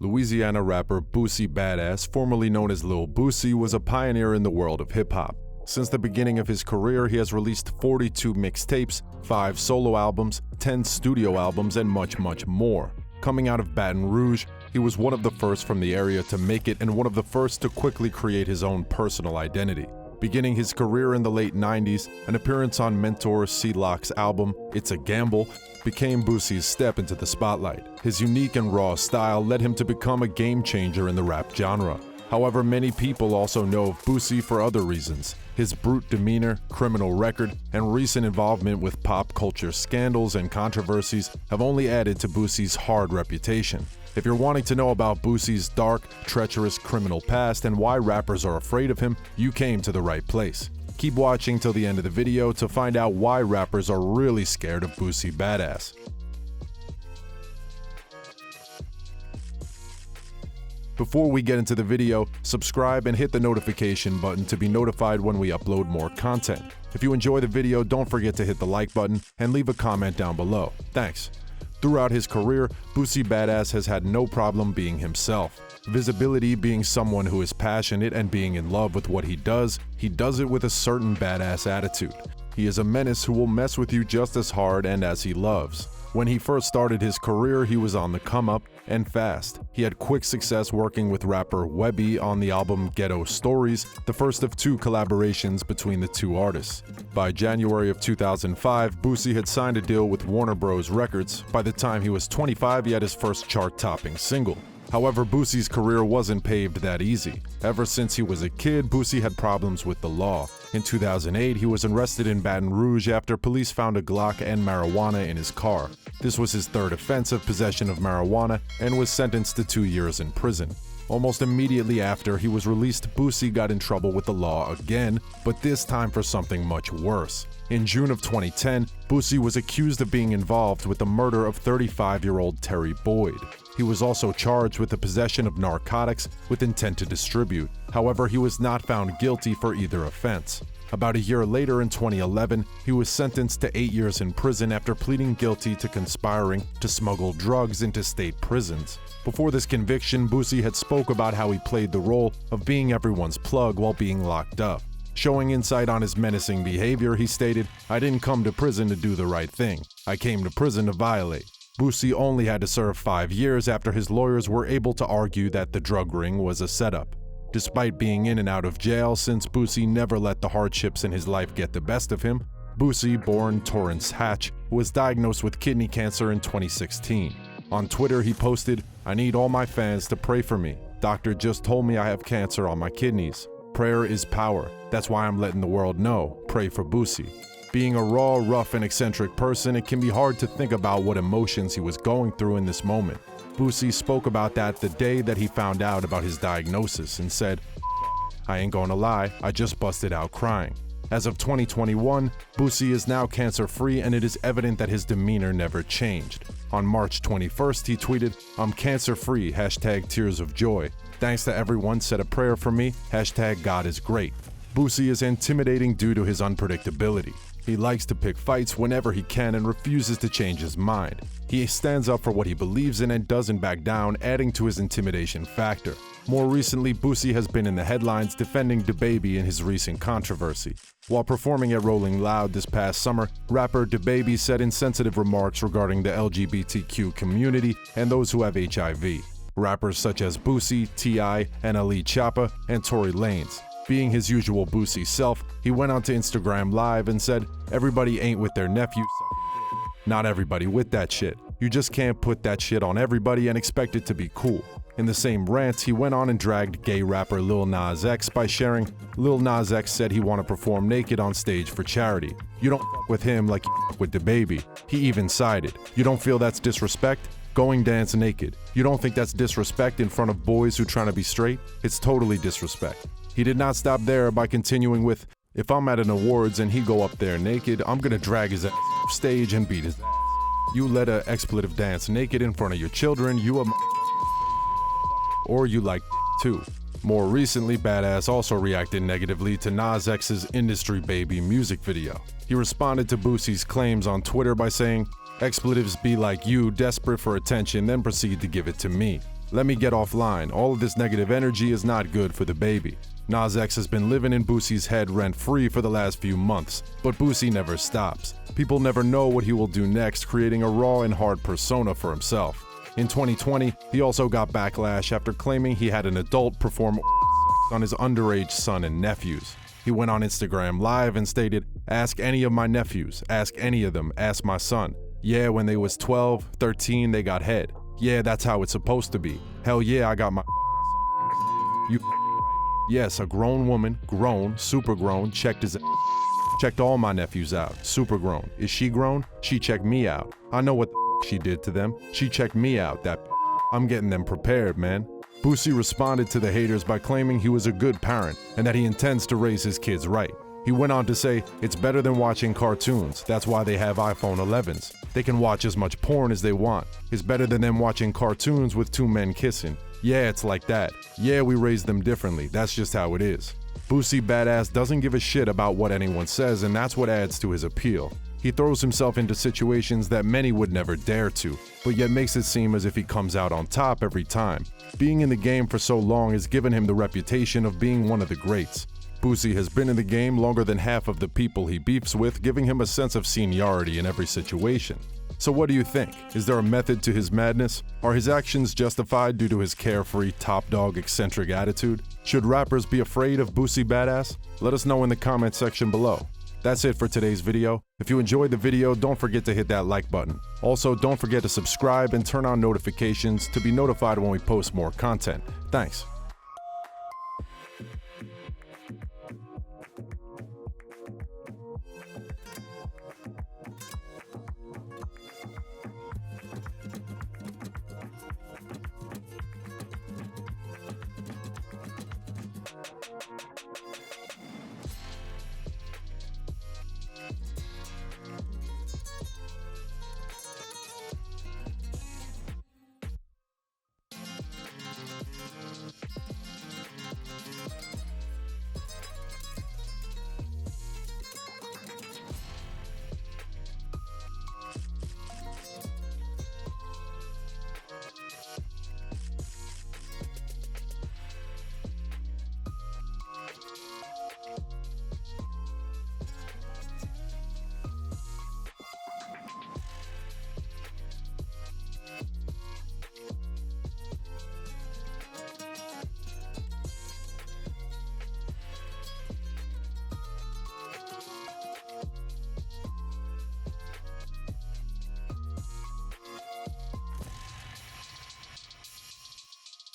Louisiana rapper Boosie Badazz, formerly known as Lil Boosie, was a pioneer in the world of hip-hop. Since the beginning of his career, he has released 42 mixtapes, 5 solo albums, 10 studio albums, and much more. Coming out of Baton Rouge, he was one of the first from the area to make it and one of the first to quickly create his own personal identity. Beginning his career in the late 90s, an appearance on mentor C-Loc's album, It's a Gamble, became Boosie's step into the spotlight. His unique and raw style led him to become a game changer in the rap genre. However, many people also know of Boosie for other reasons. His brute demeanor, criminal record, and recent involvement with pop culture scandals and controversies have only added to Boosie's hard reputation. If you're wanting to know about Boosie's dark, treacherous criminal past and why rappers are afraid of him, you came to the right place. Keep watching till the end of the video to find out why rappers are really scared of Boosie Badazz. Before we get into the video, subscribe and hit the notification button to be notified when we upload more content. If you enjoy the video, don't forget to hit the like button and leave a comment down below. Thanks. Throughout his career, Boosie Badazz has had no problem being himself. Visibility, being someone who is passionate and being in love with what he does it with a certain badass attitude. He is a menace who will mess with you just as hard and as he loves. When he first started his career, he was on the come up and fast. He had quick success working with rapper Webby on the album Ghetto Stories, the first of 2 collaborations between the 2 artists. By January of 2005, Boosie had signed a deal with Warner Bros. Records. By the time he was 25, he had his first chart-topping single. However, Boosie's career wasn't paved that easy. Ever since he was a kid, Boosie had problems with the law. In 2008, he was arrested in Baton Rouge after police found a Glock and marijuana in his car. This was his 3rd offense of possession of marijuana and was sentenced to 2 years in prison. Almost immediately after he was released, Boosie got in trouble with the law again, but this time for something much worse. In June of 2010, Boosie was accused of being involved with the murder of 35-year-old Terry Boyd. He was also charged with the possession of narcotics with intent to distribute. However, he was not found guilty for either offense. About a year later, in 2011, he was sentenced to 8 years in prison after pleading guilty to conspiring to smuggle drugs into state prisons. Before this conviction, Boosie had spoke about how he played the role of being everyone's plug while being locked up. Showing insight on his menacing behavior, he stated, "I didn't come to prison to do the right thing. I came to prison to violate." Boosie only had to serve 5 years after his lawyers were able to argue that the drug ring was a setup. Despite being in and out of jail, since Boosie never let the hardships in his life get the best of him, Boosie, born Torrance Hatch, was diagnosed with kidney cancer in 2016. On Twitter, he posted, "I need all my fans to pray for me. Doctor just told me I have cancer on my kidneys. Prayer is power. That's why I'm letting the world know. Pray for Boosie." Being a raw, rough, and eccentric person, it can be hard to think about what emotions he was going through in this moment. Boosie spoke about that the day that he found out about his diagnosis and said, "I ain't gonna lie, I just busted out crying." As of 2021, Boosie is now cancer-free, and it is evident that his demeanor never changed. On March 21st, he tweeted, "I'm cancer-free, #tears of joy. Thanks to everyone said a prayer for me, #God is great." Boosie is intimidating due to his unpredictability. He likes to pick fights whenever he can and refuses to change his mind. He stands up for what he believes in and doesn't back down, adding to his intimidation factor. More recently, Boosie has been in the headlines defending DaBaby in his recent controversy. While performing at Rolling Loud this past summer, rapper DaBaby said insensitive remarks regarding the LGBTQ community and those who have HIV. Rappers such as Boosie, T.I., NLE Choppa, and Tory Lanez. Being his usual Boosie self, he went onto Instagram Live and said, "Everybody ain't with their nephew. Not everybody with that shit. You just can't put that shit on everybody and expect it to be cool." In the same rant, he went on and dragged gay rapper Lil Nas X by sharing, "Lil Nas X said he want to perform naked on stage for charity. You don't fuck with him like you fuck with DaBaby. He even sided. You don't feel that's disrespect? Going dance naked. You don't think that's disrespect in front of boys who trying to be straight? It's totally disrespect." He did not stop there by continuing with, "If I'm at an awards and he go up there naked, I'm gonna drag his ass off stage and beat his ass. You let a expletive dance naked in front of your children, you a or you like too." More recently, Badazz also reacted negatively to Nas X's Industry Baby music video. He responded to Boosie's claims on Twitter by saying, "Expletives be like you, desperate for attention, then proceed to give it to me. Let me get offline. All of this negative energy is not good for the baby. Nas X has been living in Boosie's head rent-free for the last few months, but Boosie never stops. People never know what he will do next, creating a raw and hard persona for himself. In 2020, he also got backlash after claiming he had an adult perform on his underage son and nephews. He went on Instagram Live and stated, "Ask any of my nephews, ask any of them, ask my son. Yeah, when they was 12, 13, they got head. Yeah, that's how it's supposed to be. Hell yeah, I got my you Yes, a grown woman, grown, super grown, checked all my nephews out, super grown. Is she grown? She checked me out. I know what the she did to them. She checked me out, that I'm getting them prepared, man." Boosie responded to the haters by claiming he was a good parent and that he intends to raise his kids right. He went on to say, "It's better than watching cartoons. That's why they have iPhone 11s. They can watch as much porn as they want. It's better than them watching cartoons with two men kissing. Yeah, it's like that. Yeah, we raised them differently. That's just how it is." Boosie Badazz doesn't give a shit about what anyone says, and that's what adds to his appeal. He throws himself into situations that many would never dare to, but yet makes it seem as if he comes out on top every time. Being in the game for so long has given him the reputation of being one of the greats. Boosie has been in the game longer than half of the people he beefs with, giving him a sense of seniority in every situation. So what do you think? Is there a method to his madness? Are his actions justified due to his carefree, top-dog, eccentric attitude? Should rappers be afraid of Boosie Badazz? Let us know in the comment section below. That's it for today's video. If you enjoyed the video, don't forget to hit that like button. Also, don't forget to subscribe and turn on notifications to be notified when we post more content. Thanks.